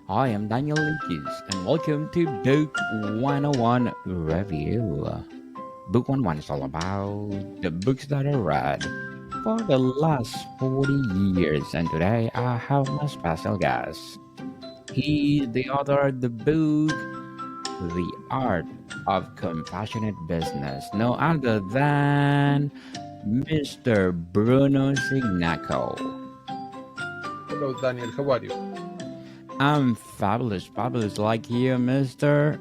I am Daniel Linkis, and welcome to Book 101 Review. Book 101 is all about the books that I read for the last 40 years, and today I have my special guest. He's the author of the book, The Art of Compassionate Business, no other than Mr. Bruno Signaco. Hello, Daniel. How are you? I'm fabulous, fabulous like you, Mr.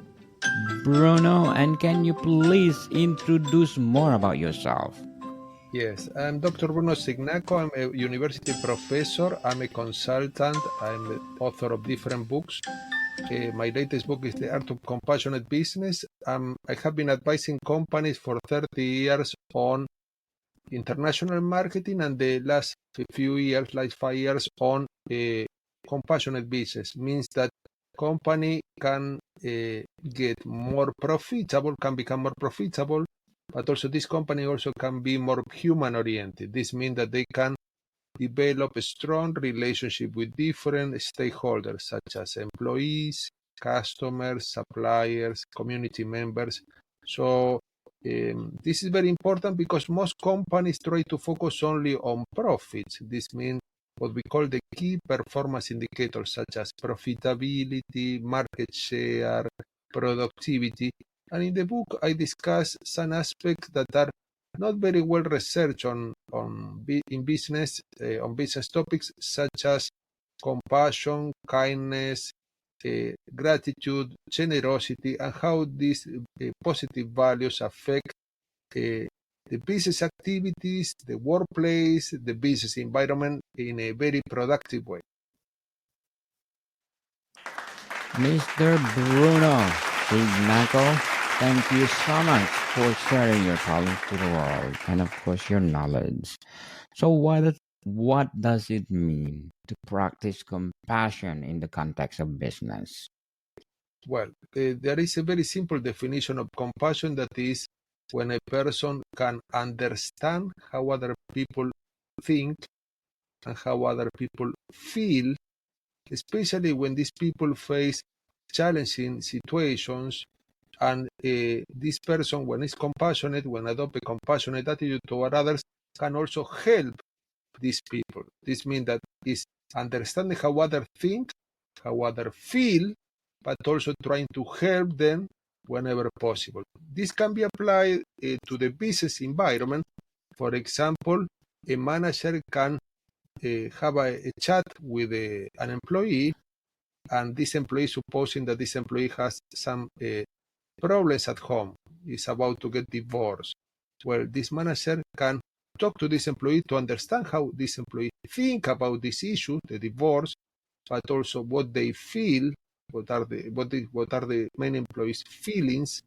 Bruno. And can you please introduce more about yourself? Yes, I'm Dr. Bruno Signaco. I'm a university professor. I'm a consultant. I'm the author of different books. My latest book is The Art of Compassionate Business. I have been advising companies for 30 years on international marketing, and the last few years, like 5 years, on compassionate business. Means that company can get more profitable, can become more profitable, but also this company also can be more human oriented. This means that they can develop a strong relationship with different stakeholders such as employees, customers, suppliers, community members. So this is very important because most companies try to focus only on profits. This means what we call the key performance indicators such as profitability, market share, productivity. And in the book, I discuss some aspects that are not very well researched in business on business topics such as compassion, kindness, gratitude, generosity, and how these positive values affect the business activities, the workplace, the business environment in a very productive way. Mr. Bruno Signaco, thank you so much for sharing your talents to the world and, of course, your knowledge. So, what does it mean to practice compassion in the context of business? Well, there is a very simple definition of compassion, that is when a person can understand how other people think and how other people feel, especially when these people face challenging situations. And this person, when is compassionate, when adopt a compassionate attitude toward others, can also help these people. This means that is understanding how others think, how others feel, but also trying to help them whenever possible. This can be applied to the business environment. For example, a manager can have a chat with an employee, and this employee, supposing that this employee has some problems at home, is about to get divorced. Well, this manager can talk to this employee to understand how this employee think about this issue, the divorce, but also what they feel, what are the main employees' feelings,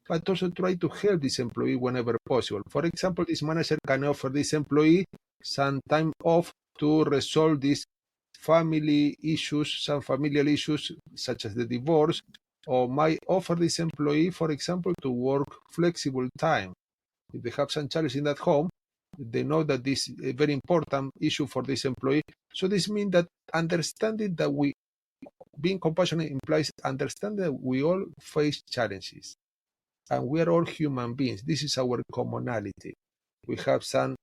but also try to help this employee whenever possible. For example, this manager can offer this employee some time off to resolve these family issues, some familial issues such as the divorce, or might offer this employee, for example, to work flexible time. If they have some challenges at home, they know that this is a very important issue for this employee. So this means that understanding that being compassionate implies understanding that we all face challenges and we are all human beings. This is our commonality. We have some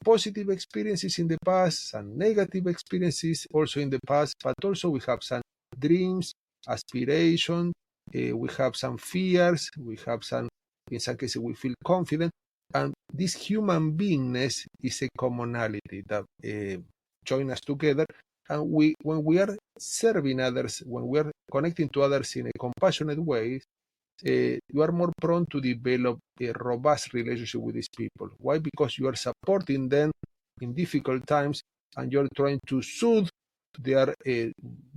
positive experiences in the past, some negative experiences also in the past, but also we have some dreams, aspirations, we have some fears, we have some, in some cases, we feel confident. And this human beingness is a commonality that join us together. And when we are serving others, when we are connecting to others in a compassionate way, you are more prone to develop a robust relationship with these people. Why? Because you are supporting them in difficult times and you're trying to soothe their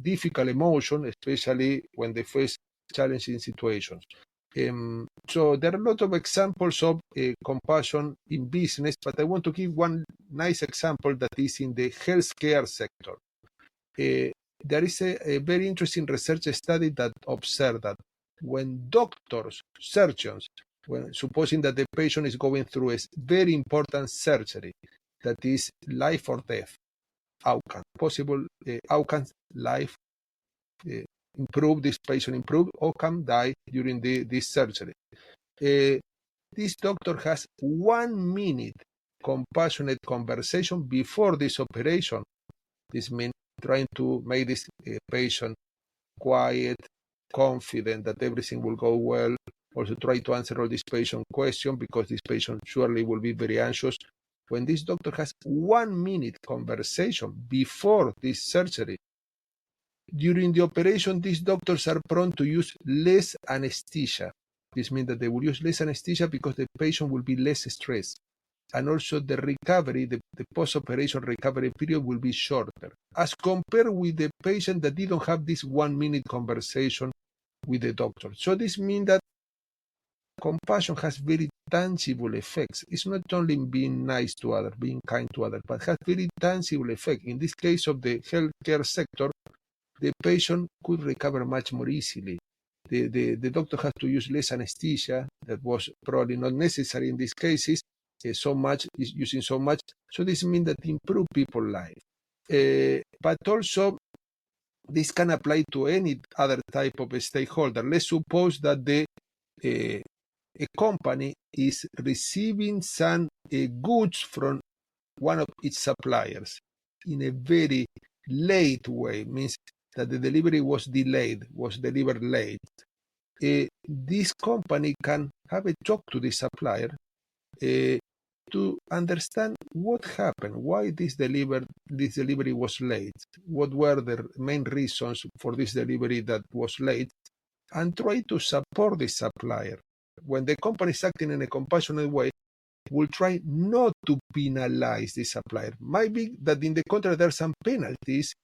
difficult emotion, especially when they face challenging situations. So there are a lot of examples of compassion in business, but I want to give one nice example that is in the healthcare sector. There is a very interesting research study that observed that when doctors, surgeons, when supposing that the patient is going through a very important surgery that is life or death outcome, possible outcomes, life improve, this patient improve, or can die during this surgery. This doctor has 1 minute compassionate conversation before this operation. This means trying to make this patient quiet, confident that everything will go well. Also try to answer all these patient questions because this patient surely will be very anxious. When this doctor has 1 minute conversation before this surgery, during the operation, these doctors are prone to use less anesthesia. This means that they will use less anesthesia because the patient will be less stressed. And also the recovery, the post-operation recovery period will be shorter, as compared with the patient that didn't have this 1 minute conversation with the doctor. So this means that compassion has very tangible effects. It's not only being nice to others, being kind to others, but has very tangible effect. In this case of the healthcare sector, the patient could recover much more easily. The doctor has to use less anesthesia. That was probably not necessary in these cases. Using so much. So this means that improve people's life. But also, this can apply to any other type of a stakeholder. Let's suppose that a company is receiving some goods from one of its suppliers in a very late way, means that the delivery was delayed, was delivered late. This company can have a talk to the supplier to understand what happened, why this delivery was late, what were the main reasons for this delivery that was late, and try to support the supplier. When the company is acting in a compassionate way, will try not to penalize the supplier. Might be that in the contrary, there are some penalties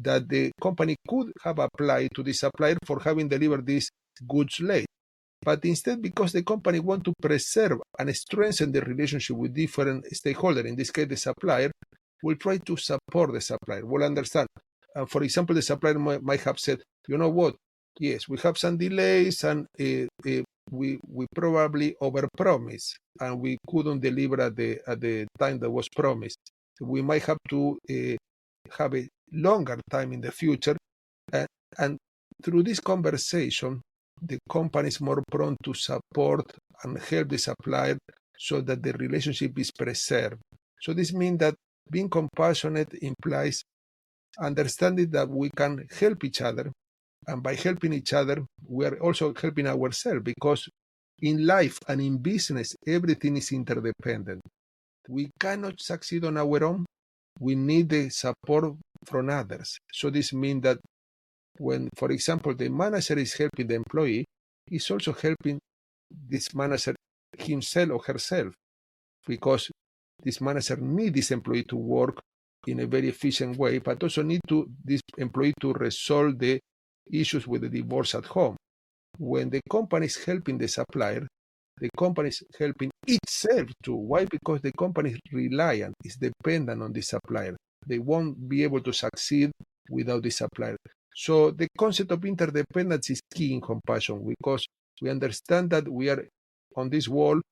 that the company could have applied to the supplier for having delivered these goods late. But instead, because the company wants to preserve and strengthen the relationship with different stakeholders, in this case the supplier, will try to support the supplier, will understand. For example, the supplier might have said, you know what, yes, we have some delays and we probably overpromised and we couldn't deliver at the time that was promised. We might have to have a longer time in the future. And through this conversation, the company is more prone to support and help the supplier so that the relationship is preserved. So this means that being compassionate implies understanding that we can help each other. And by helping each other, we are also helping ourselves, because in life and in business, everything is interdependent. We cannot succeed on our own. We need the support from others. So this means that when, for example, the manager is helping the employee, he's also helping this manager himself or herself, because this manager needs this employee to work in a very efficient way, but also need this employee to resolve the issues with the divorce at home. When the company is helping the supplier, the company is helping itself too. Why? Because the company is reliant, is dependent on the supplier. They won't be able to succeed without the supplier. So the concept of interdependence is key in compassion, because we understand that we are on this world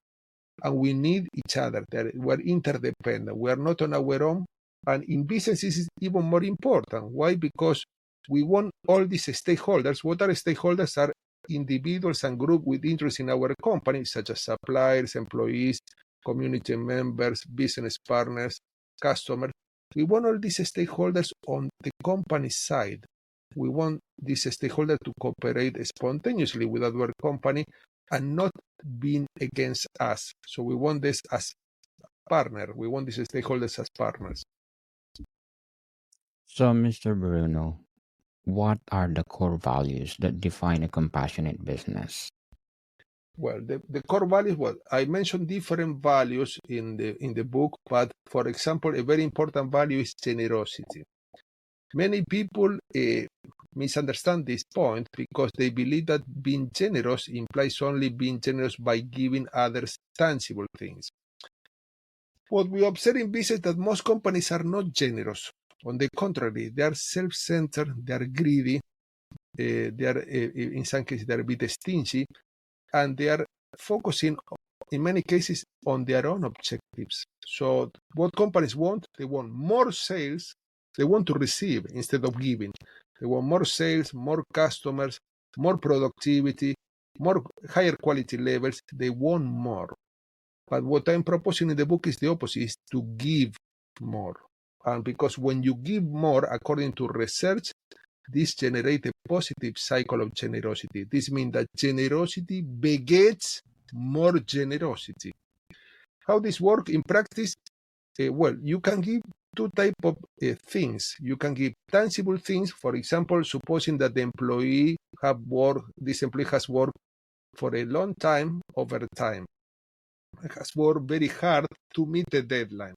and we need each other. We are interdependent. We are not on our own. And in business, this is even more important. Why? Because we want all these stakeholders. What are stakeholders? Are individuals and groups with interest in our company, such as suppliers, employees, community members, business partners, customers. We want all these stakeholders on the company side. We want these stakeholders to cooperate spontaneously with our company and not being against us. So we want this as partner. We want these stakeholders as partners. So, Mr. Bruno, what are the core values that define a compassionate business? Well, the core values, well, I mentioned different values in the book, but for example, a very important value is generosity. Many people misunderstand this point because they believe that being generous implies only being generous by giving others tangible things. What we observe in business is that most companies are not generous. On the contrary, they are self-centered, they are greedy, they are, in some cases, they are a bit stingy, and they are focusing, in many cases, on their own objectives. So what companies want, they want more sales, they want to receive instead of giving. They want more sales, more customers, more productivity, more higher quality levels. They want more. But what I'm proposing in the book is the opposite, is to give more. And because when you give more, according to research, this generates a positive cycle of generosity. This means that generosity begets more generosity. How this works in practice? Well, you can give two types of things. You can give tangible things. For example, supposing that the employee this employee has worked for a long time, over time, has worked very hard to meet the deadline.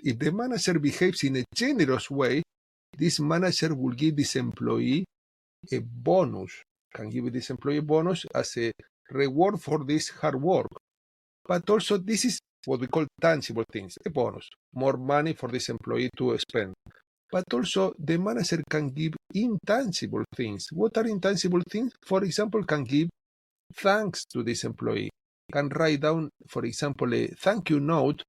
If the manager behaves in a generous way, this manager will give this employee a bonus, can give this employee a bonus as a reward for this hard work. But also this is what we call tangible things, a bonus, more money for this employee to spend. But also the manager can give intangible things. What are intangible things? For example, can give thanks to this employee, can write down, for example, a thank you note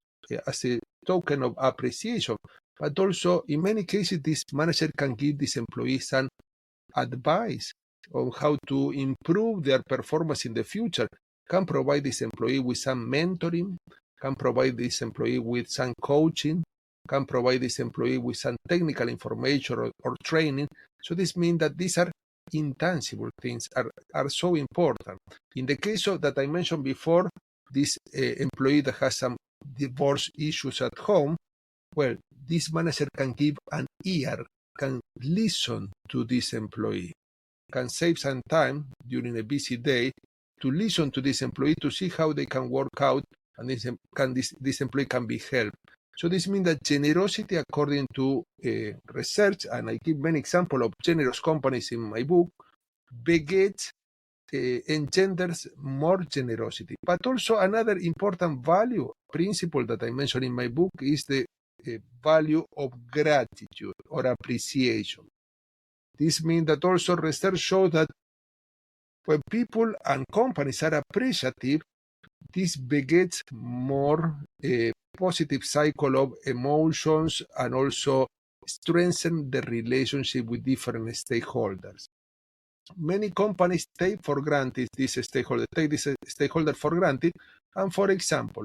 as a token of appreciation. But also, in many cases, this manager can give this employee some advice on how to improve their performance in the future, can provide this employee with some mentoring, can provide this employee with some coaching, can provide this employee with some technical information or training. So this means that these are intangible things, are so important. In the case of that I mentioned before, this employee that has some divorce issues at home, well, this manager can give an ear, can listen to this employee, can save some time during a busy day to listen to this employee to see how they can work out, and this employee can be helped. So this means that generosity, according to research, and I give many examples of generous companies in my book, begets, engenders more generosity. But also another important value, principle that I mentioned in my book is the value of gratitude or appreciation. This means that also research shows that when people and companies are appreciative, this begets more positive cycle of emotions and also strengthen the relationship with different stakeholders. Many companies take for granted this stakeholder for granted. And for example,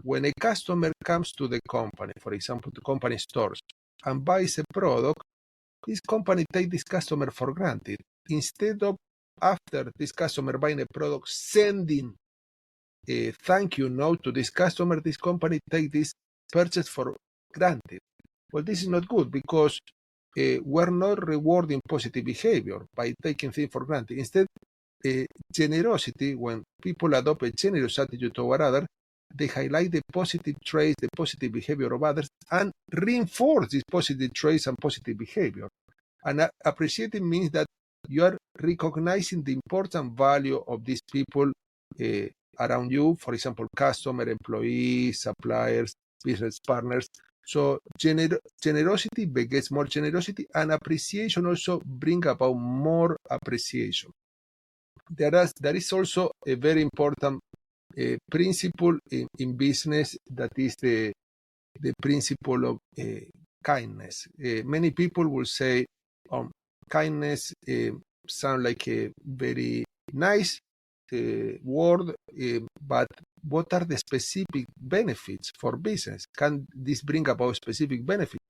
when a customer comes to the company, for example, to company stores, and buys a product, this company takes this customer for granted. Instead of, after this customer buying a product, sending a thank you note to this customer, this company takes this purchase for granted. Well, this is not good because we're not rewarding positive behavior by taking things for granted. Instead, generosity, when people adopt a generous attitude toward others, they highlight the positive traits, the positive behavior of others, and reinforce these positive traits and positive behavior. And appreciating means that you are recognizing the important value of these people around you, for example, customer, employees, suppliers, business partners. So generosity begets more generosity, and appreciation also bring about more appreciation. There is also a very important principle in business, that is the principle of kindness. Many people will say kindness sound like a very nice word, but what are the specific benefits for business? Can this bring about specific benefits?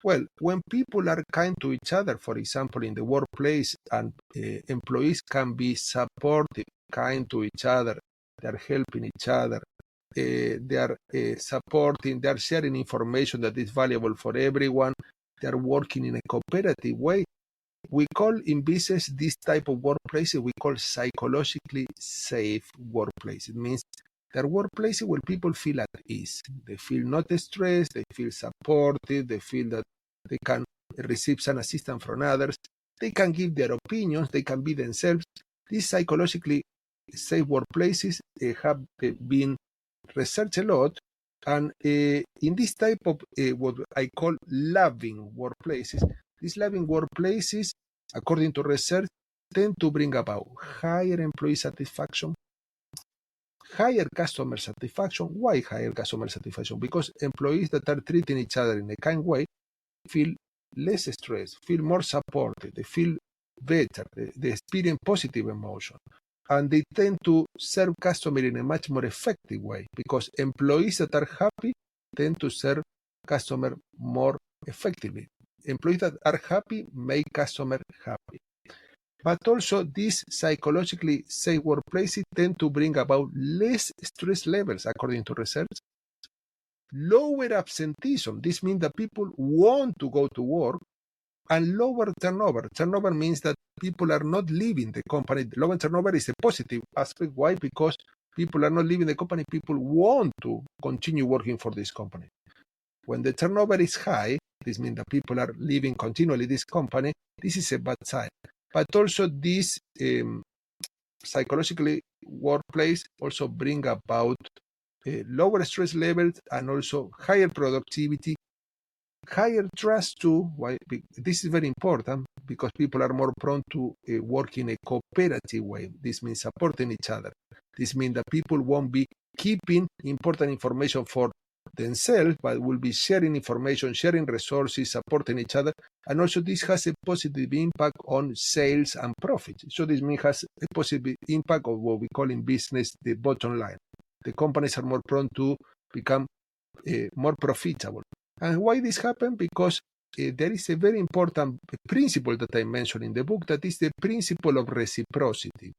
Well, when people are kind to each other, for example, in the workplace, and employees can be supportive, kind to each other, they are helping each other, they are supporting, they are sharing information that is valuable for everyone, they are working in a cooperative way. We call in business this type of workplaces, we call psychologically safe workplace. It means they're workplaces where people feel at ease. They feel not stressed, they feel supported, they feel that they can receive some assistance from others, they can give their opinions, they can be themselves. These psychologically safe workplaces have been researched a lot, and in this type of what I call loving workplaces, these loving workplaces, according to research, tend to bring about higher employee satisfaction, higher customer satisfaction. Why higher customer satisfaction? Because employees that are treating each other in a kind way feel less stressed, feel more supported, they feel better, they experience positive emotion. And they tend to serve customers in a much more effective way, because employees that are happy tend to serve customer more effectively. Employees that are happy make customer happy. But also, these psychologically safe workplaces tend to bring about less stress levels, according to research. Lower absenteeism. This means that people want to go to work, and lower turnover. Turnover means that people are not leaving the company. Lower turnover is a positive aspect. Why? Because people are not leaving the company. People want to continue working for this company. When the turnover is high, this means that people are leaving continually this company. This is a bad sign. But also, this psychologically workplace also bring about lower stress levels and also higher productivity, higher trust too. Why? This is very important, because people are more prone to work in a cooperative way. This means supporting each other. This means that people won't be keeping important information for themselves, but will be sharing information, sharing resources, supporting each other. And also, this has a positive impact on sales and profit. So this means has a positive impact of what we call in business the bottom line. The companies are more prone to become more profitable. And why this happened? Because there is a very important principle that I mentioned in the book, that is the principle of reciprocity.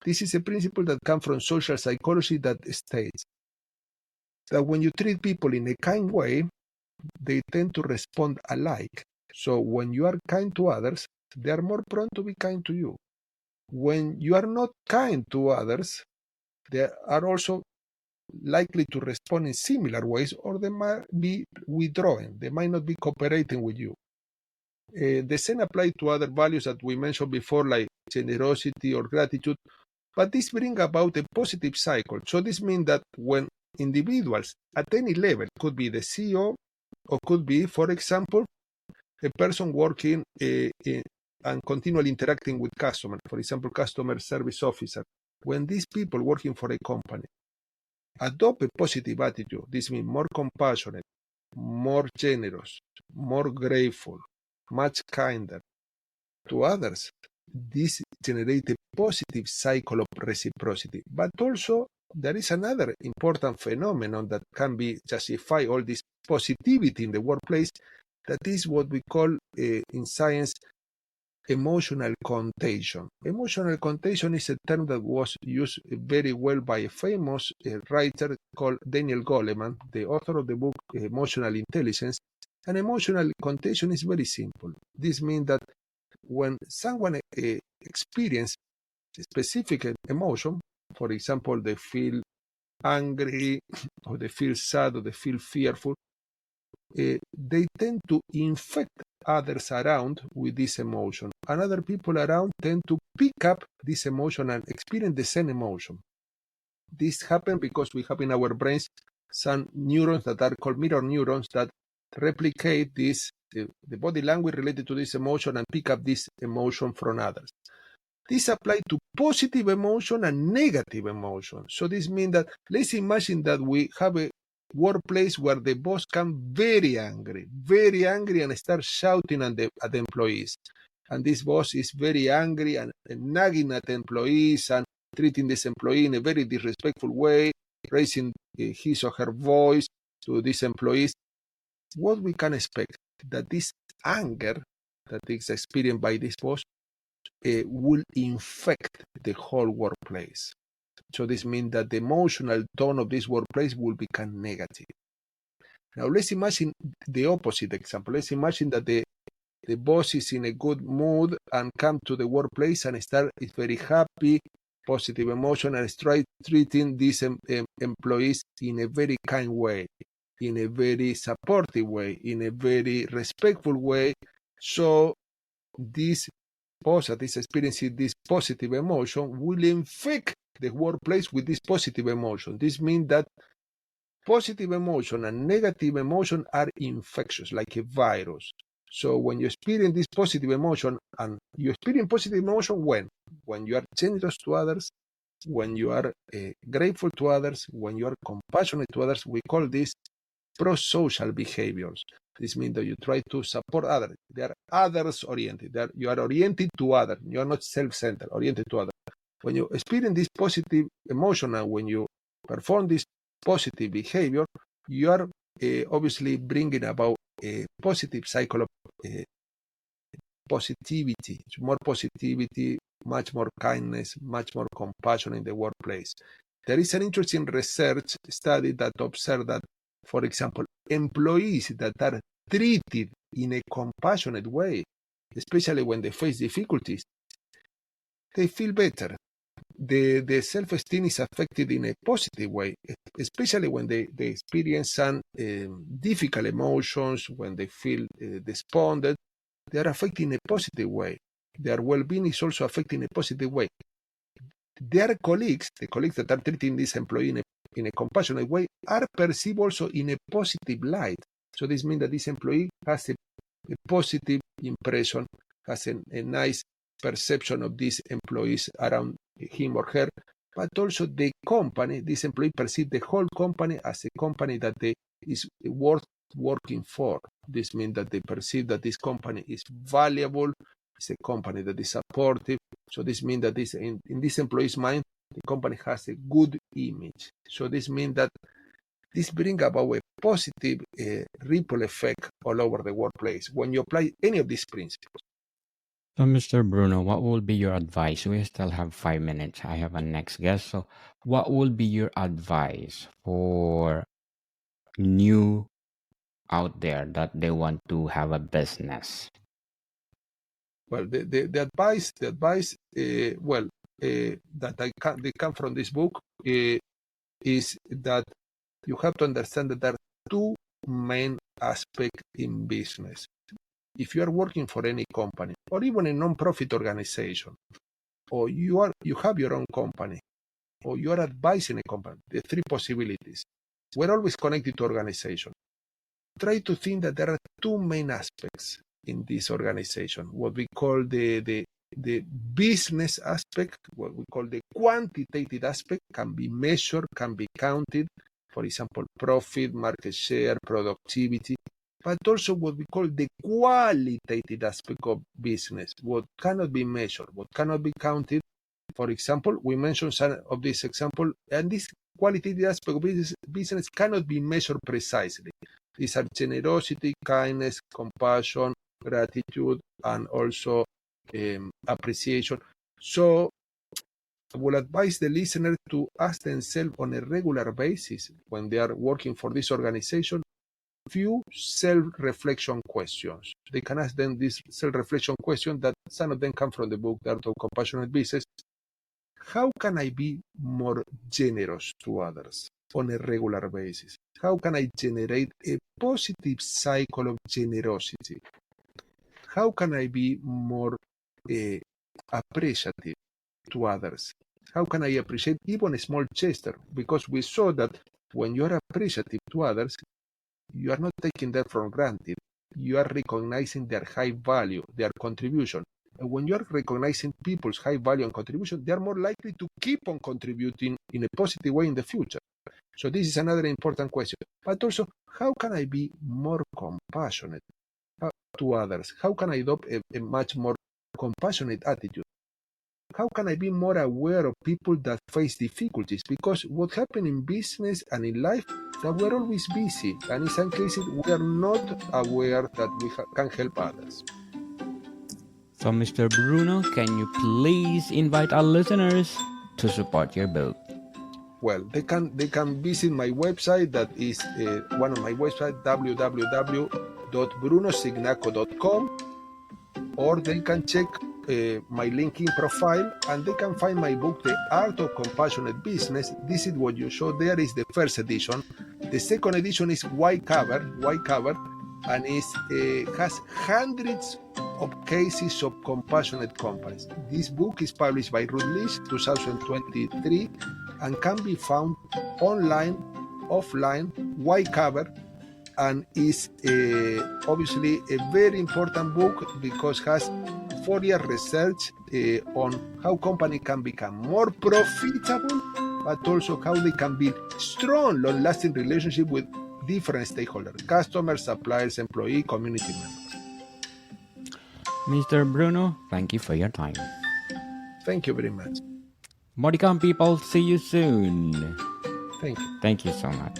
This is a principle that comes from social psychology that states that when you treat people in a kind way, they tend to respond alike. So when you are kind to others, they are more prone to be kind to you. When you are not kind to others, they are also likely to respond in similar ways, or they might be withdrawing. They might not be cooperating with you. The same applies to other values that we mentioned before, like generosity or gratitude, but this brings about a positive cycle. So this means that when individuals at any level, could be the CEO, or could be, for example, a person working and continually interacting with customers, for example, customer service officer, when these people working for a company adopt a positive attitude, this means more compassionate, more generous, more grateful, much kinder to others, this generates a positive cycle of reciprocity. But also, there is another important phenomenon that can be justify all this positivity in the workplace. That is what we call in science emotional contagion. Emotional contagion is a term that was used very well by a famous writer called Daniel Goleman, the author of the book Emotional Intelligence. And emotional contagion is very simple. This means that when someone experiences a specific emotion, for example, they feel angry, or they feel sad, or they feel fearful, they tend to infect others around with this emotion. And other people around tend to pick up this emotion and experience the same emotion. This happens because we have in our brains some neurons that are called mirror neurons that replicate this, the body language related to this emotion, and pick up this emotion from others. This applies to positive emotion and negative emotion. So this means that, let's imagine that we have a workplace where the boss comes very angry, and starts shouting at the employees. And this boss is very angry and nagging at employees and treating this employee in a very disrespectful way, raising his or her voice to these employees. What we can expect that this anger that is experienced by this boss will infect the whole workplace. So this means that the emotional tone of this workplace will become negative. Now let's imagine the opposite example. Let's imagine that the boss is in a good mood and come to the workplace and is very happy, positive emotion, and start treating these employees in a very kind way, in a very supportive way, in a very respectful way. So this boss that is experiencing this positive emotion will infect the workplace with this positive emotion. This means that positive emotion and negative emotion are infectious, like a virus. So when you experience this positive emotion, and you experience positive emotion when you are generous to others, when you are grateful to others, when you are compassionate to others, we call this pro-social behaviors. This means that you try to support others. They are others-oriented. You are oriented to others. You are not self-centered, oriented to others. When you experience this positive emotion and when you perform this positive behavior, you are obviously bringing about a positive cycle of positivity, more positivity, much more kindness, much more compassion in the workplace. There is an interesting research study that observed that, for example, employees that are treated in a compassionate way, especially when they face difficulties, they feel better. The self-esteem is affected in a positive way, especially when they experience some difficult emotions, when they feel despondent. They are affected in a positive way. Their well-being is also affected in a positive way. Their colleagues, the colleagues that are treating this employee in a compassionate way, are perceived also in a positive light. So this means that this employee has a positive impression, has a nice perception of these employees around him or her, but also the company, this employee perceives the whole company as a company that is worth working for. This means that they perceive that this company is valuable, it's a company that is supportive. So this means that in this employee's mind, the company has a good image. So this means that this brings about a positive ripple effect all over the workplace when you apply any of these principles. So, Mr. Bruno, what will be your advice? We still have 5 minutes. I have a next guest. So, what will be your advice for new out there that they want to have a business? Well, the advice that they come from this book is that you have to understand that there are two main aspects in business. If you are working for any company or even a non-profit organization, or you have your own company, or you are advising a company, the three possibilities. We're always connected to organization. Try to think that there are two main aspects in this organization, what we call the business aspect, what we call the quantitative aspect, can be measured, can be counted, for example, profit, market share, productivity, but also what we call the qualitative aspect of business, what cannot be measured, what cannot be counted. For example, we mentioned some of this example, and this qualitative aspect of business cannot be measured precisely. These are generosity, kindness, compassion, gratitude, and also appreciation. So I will advise the listener to ask themselves on a regular basis when they are working for this organization few self-reflection questions. They can ask them this self-reflection question that some of them come from the book, The Art of Compassionate Business. How can I be more generous to others on a regular basis? How can I generate a positive cycle of generosity? How can I be more appreciative to others? How can I appreciate even a small gesture? Because we saw that when you are appreciative to others, you are not taking that for granted. You are recognizing their high value, their contribution. And when you are recognizing people's high value and contribution, they are more likely to keep on contributing in a positive way in the future. So this is another important question. But also, how can I be more compassionate to others? How can I adopt a much more compassionate attitude? How can I be more aware of people that face difficulties? Because what happens in business and in life is that we're always busy, and in some cases we are not aware that we can help others. So, Mr. Bruno, can you please invite our listeners to support your book? Well, they can visit my website, that is one of my websites, www.brunosignaco.com, or they can check my LinkedIn profile and they can find my book, The Art of Compassionate Business. This is what you show there is the first edition. The second edition is white cover, and has hundreds of cases of compassionate companies. This book is published by Routledge 2023 and can be found online, offline, white cover, and is obviously a very important book because it has 4-year research on how companies can become more profitable, but also how they can build strong, long-lasting relationship with different stakeholders, customers, suppliers, employee, community members. Mr. Bruno, thank you for your time. Thank you very much. Modicom people, see you soon. Thank you. Thank you so much.